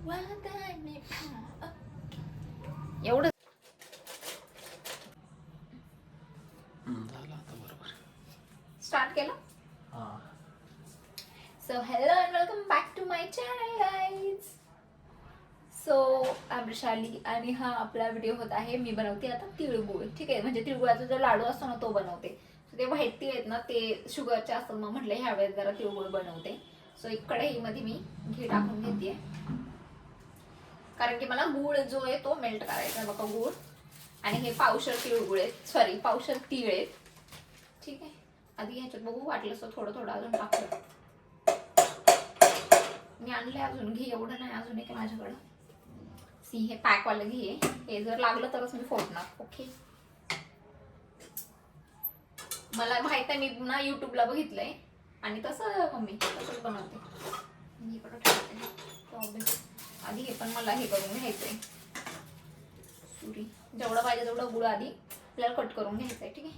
एवढं झालं आता बरोबर. स्टार्ट केलं. So hello and welcome back to my channel guys. So I am Vrushali आणि हा आपला व्हिडिओ होत आहे. मी बनवते आता तिळगुळ. ठीक आहे, म्हणजे तिळगुळाचा जो लाडू असतो ना तो बनवते. सो ते व्हाईट तीळ आहेत ना ते शुगरचे असतात, मग म्हटलं ह्यावेळेस जरा तिळगुळ बनवते. सो एक कढईमध्ये मी घी टाकून घेते, कारण की मला गूळ जो आहे तो मेल्ट करायचा आहे. बघा गूळ आणि हे पावशर तिळगुळ आहेत, सॉरी पावशर तीळ आहेत. ठीक आहे, आधी ह्याच्यात बघू वाटलं असं थोडं थोडं अजून टाकलं. मी आणलंय अजून घी, एवढं नाही अजून एक माझ्याकडं. सी हे पॅकवालं घी आहे, हे जर लागलं तरच मी फोडणार. ओके, मला माहित आहे, मी पुन्हा युट्यूबला बघितलंय आणि तसं मम्मी तसंच बनवते. मी इकडं ठेवते. आधी हे पण मला हे करून घ्यायचंय. सुरी जेवढं पाहिजे तेवढं गुळ आधी आपल्याला कट करून घ्यायचंय. ठीक आहे,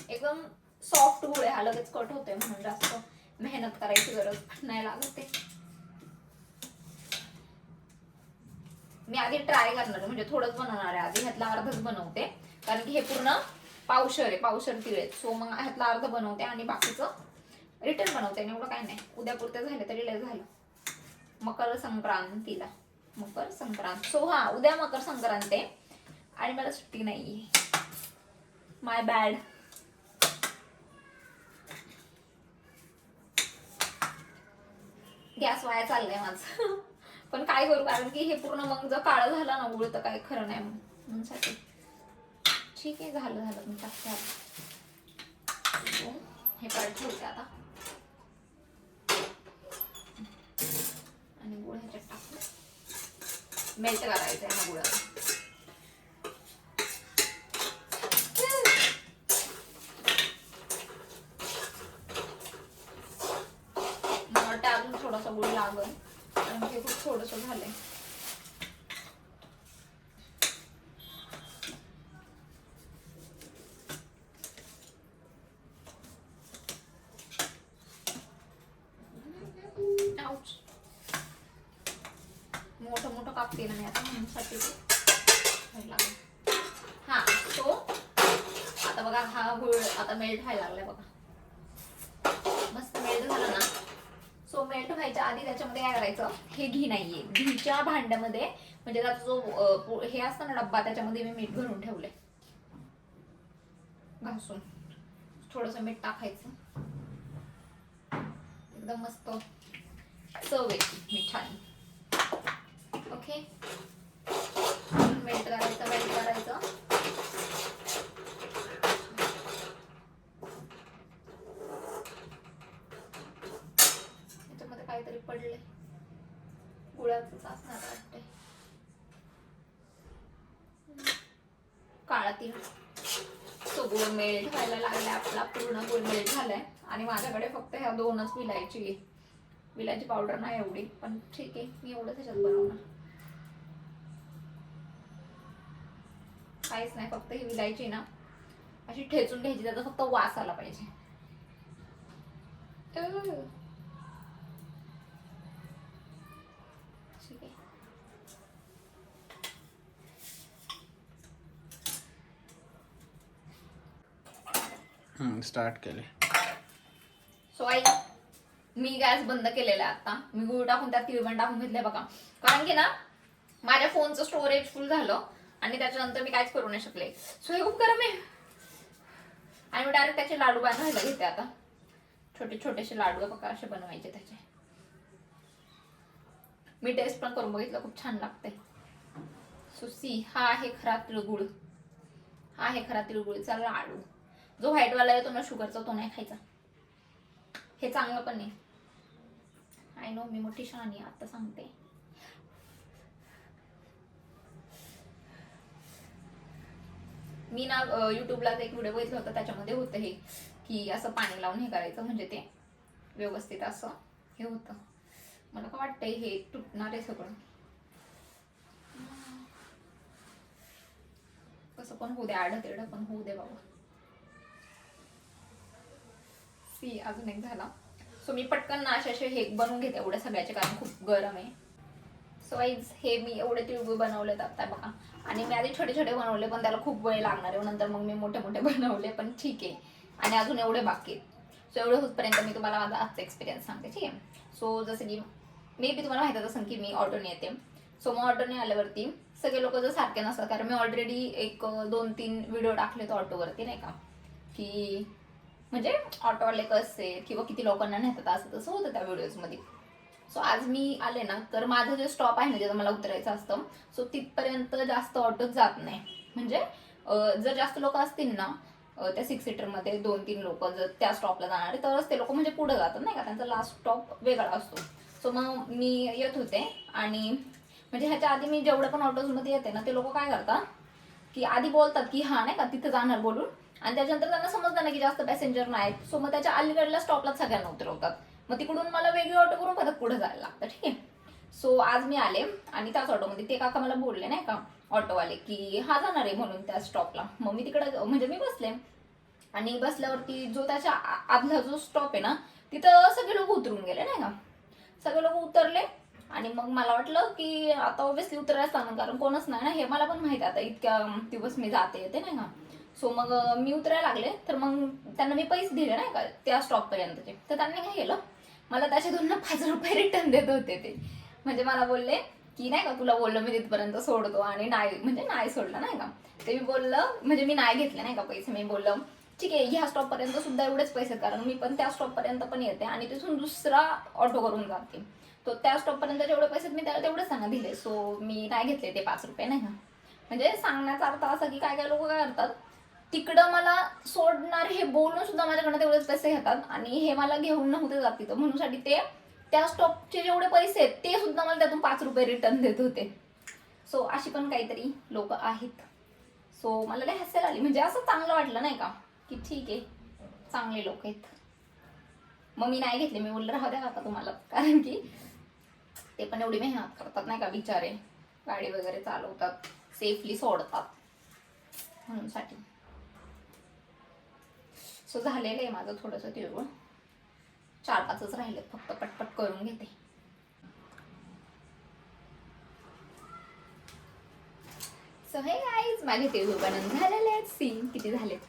एकदम सॉफ्ट गुळ आहे हा, लगेच कट होतोय म्हणून जास्त मेहनत करायची गरज नाही लागत. ते मी आधी ट्राय करणार, म्हणजे थोडंच बनवणार आहे. आधी ह्यातला अर्धच बनवते, कारण की हे पूर्ण पावशर आहे, पावशर तीळ आहेत. सो मग ह्यातला अर्ध बनवते आणि बाकीचं रिटर्न बनवते. एवढं काय नाही, उद्या पुरते झाले तरी लय झालं. मकर संक्रांतीला, मकर संक्रांत. सो हा उद्या मकर संक्रांत आहे आणि मला सुट्टी नाहीये. माय बॅड. गॅस वाया चाललंय माझं. पण काय करू, कारण की हे पूर्ण मग जर काळं झालं ना गुळ तर काही खरं नाही म्हणून साठी. ठीक आहे, झालं मी टाकते हे परत ठेवते आता आणि गुळ ह्याच्यात टाकते. मेल्ट करायचं आहे हा गुळाला. अजून थोडासा गुळ लागल, कारण हे खूप थोडस झालंय. मोठं मोठं कापते ना मी आता म्हणूनसाठी. हा, सो आता बघा हा गुळ आता मेल्ट व्हायला लागलाय बघा. मस्त मेल्ट झाला ना. सो मेल्ट व्हायच्या आधी त्याच्यामध्ये काय करायचं, हे घी नाहीये, घीच्या भांड्यामध्ये म्हणजे त्याचा जो हे असतं ना डब्बा, त्याच्यामध्ये मी मीठ भरून ठेवलंय. घासून थोडस मीठ टाकायचं, एकदम मस्त चव येते मिठाने. ओके, मेल्ट करायचं. याच्यामध्ये काहीतरी पडले, गुळाचंच असणार वाटतंय. काळा तीळ. तो गुळ मेल्ट व्हायला लागलाय, आपला पूर्ण गुळ मेल्ट झालाय. आणि माझ्याकडे फक्त ह्या दोनच विलायची पावडर नाही एवढी, पण ठीक आहे, मी एवढं त्याच्यात बनवणार. काहीच नाही, फक्त ही विलायची ना अशी ठेचून घ्यायची, त्याचा फक्त वास आला पाहिजे. ठीक आहे, स्टार्ट केले. सो आई, मी गॅस बंद केलेला आहे आता. मी गुळ टाकून त्यात तिळ पण टाकून घेतलंय बघा, कारण की ना माझ्या फोनचं स्टोरेज फुल झालं आणि त्याच्यानंतर मी काहीच करू नाही शकले. सो हे खूप गरम आहे आणि मी डायरेक्ट त्याचे लाडू बनवायला घेते आता. छोटे छोटेसे लाडू बघा असे बनवायचे त्याचे. मी टेस्ट पण करून बघितलं, खूप छान लागते. सो सी, हा आहे खरा तिळगुळ, हा आहे खरा तिळगुळचा लाडू. जो व्हाईटवाला आहे तो ना शुगरचा, तो नाही खायचा. हे चांगलं पण नाही. आय नो, मी मोठी शहाणी आता सांगते. मी ना युट्यूबला एक व्हिडिओ बघितला होता, त्याच्यामध्ये होतं हे की असं पाणी लावून हे करायचं, म्हणजे ते व्यवस्थित असं हे होतं. मला काय वाटतंय हे तुटणार आहे सगळं. कसं पण होऊ दे, आडं तेरडं पण होऊ दे बाबा. सी, अजून एक झाला. सो मी पटकन ना असे हे बनवून घेते एवढ्या सगळ्याचे, कारण खूप गरम आहे. सो वाईज हे मी एवढे तिळगुळ बनवलेत आता बघा. आणि मी आधी छोटे छोटे बनवले, पण त्याला खूप वेळ लागणार आहे. नंतर मग मी मोठे मोठे बनवले, पण ठीक आहे. आणि अजून एवढे बाकी आहेत. सो एवढे होतपर्यंत मी तुम्हाला माझा आजचा एक्सपिरियन्स सांगते, ठीक आहे. सो जसं की मे बी तुम्हाला माहिती असेल की मी ऑटोने येते. सो मग ऑटोने आल्यावरती सगळे लोक जर सारखे नसतात, कारण मी ऑलरेडी एक 2-3 व्हिडिओ टाकले तो ऑटोवरती नाही का, की म्हणजे ऑटोवाले कसे किंवा किती लोकांना नेतात असं तसं होतं त्या व्हिडिओजमध्ये. सो आज मी आले ना, तर माझं जे स्टॉप आहे ना जिथं मला उतरायचं असतं, सो तिथपर्यंत जास्त ऑटोच जात नाही. म्हणजे जर जास्त लोक असतील ना त्या 6 सीटरमध्ये 2-3 लोक जर त्या स्टॉपला जाणारे, तरच ते लोक म्हणजे पुढे जातात नाही का, त्यांचा लास्ट स्टॉप वेगळा असतो. सो मग मी येत होते आणि म्हणजे ह्याच्या आधी मी जेवढं पण ऑटोजमध्ये येते ना, ते लोक काय करतात की आधी बोलतात की हा नाही का तिथं जाणार बोलून, आणि त्याच्यानंतर त्यांना समजतं ना की जास्त पॅसेंजर नाहीत. सो मग त्याच्या अलीकडल्या स्टॉपला सगळ्यांना उतरवतात. मग तिकडून मला वेगळी ऑटो करून परत पुढे जायला लागतं, ठीक आहे. सो आज मी आले आणि त्याच ऑटोमध्ये ते काका मला बोलले नाही का ऑटोवाले, की हा जाणार आहे म्हणून त्या स्टॉपला. मग मी तिकडे म्हणजे मी बसले आणि बसल्यावरती जो त्याच्या आधला जो स्टॉप आहे ना, तिथं सगळे लोक उतरून गेले नाही का. सगळे लोक उतरले आणि मग मला वाटलं की आता ऑब्व्हियसली उतरायला सांगून, कारण कोणच नाही ना, हे मला पण माहिती आता इतक्या दिवस मी जाते येते नाही का. सो मग मी उतरायला लागले, तर मग त्यांना मी पैसे दिले नाही का त्या स्टॉपपर्यंतचे. तर त्यांनी काय केलं, मला त्याच्यातून 5 रुपये रिटर्न देत होते ते. म्हणजे मला बोलले की नाही का तुला बोललं मी तिथपर्यंत सोडतो, आणि नाही म्हणजे नाही सोडलं नाही का. ते मी बोललं म्हणजे मी नाही घेतले नाही का पैसे. मी बोललं ठीक आहे ह्या स्टॉपपर्यंत सुद्धा एवढेच पैसे, कारण मी पण त्या स्टॉपपर्यंत पण येते आणि तिथून दुसरा ऑटो करून जाते. तो त्या स्टॉपपर्यंत जेवढे पैसे मी त्याला तेवढेच त्यांना दिले. सो मी नाही घेतले ते 5 रुपये नाही का. म्हणजे सांगण्याचा अर्थ असा की काय काय लोक काय करतात, तिकडं मला सोडणार हे बोलून सुद्धा माझ्याकडनं तेवढेच पैसे घेतात, आणि हे मला घेऊन नव्हते जात तिथं, म्हणूनसाठी ते त्या स्टॉपचे जेवढे पैसे आहेत ते सुद्धा मला त्यातून 5 रुपये रिटर्न देत होते. सो अशी पण काहीतरी लोक आहेत. सो मला लय हसायला आली, म्हणजे असं चांगलं वाटलं नाही का, की ठीक आहे चांगले लोक आहेत. मग मी नाही घेतले. मी बोललं राहू द्या काका तुम्हाला, कारण की ते पण एवढी मेहनत करतात नाही का बिचारे, गाडी वगैरे चालवतात, सेफली सोडतात म्हणून साठी. सो झालेलं आहे माझं थोडंसं तिळगुळ, 4-5च राहिले फक्त, पटपट करून घेते. सो हे गाईज माझे तिळगुळ बनवून झालेले आहेत. सीन किती झालेत.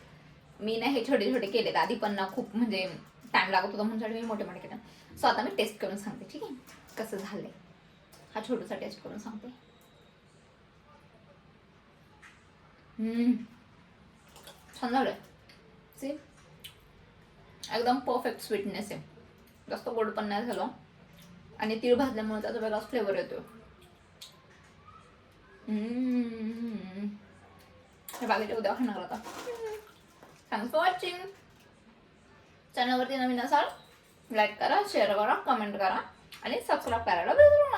मी ना हे छोटे छोटे केलेत आधी, पण ना खूप म्हणजे टाइम लागत होता म्हणून मी मोठे मोठे केले. सो आता मी टेस्ट करून सांगते, ठीक आहे कसं झालंय. हा छोटूसा टेस्ट करून सांगते. छान झालंय. सी एकदम परफेक्ट स्वीटनेस आहे, जास्त गोड पण नाही झालं, आणि तीळ भाजल्यामुळे त्याचा वेगळाच फ्लेवर येतो. हे बाकीचे उद्या खाणार आता. Thanks for watching. चॅनलवरती नवीन असाल लाईक करा, शेअर करा, कमेंट करा आणि सबस्क्राईब करायला विसरू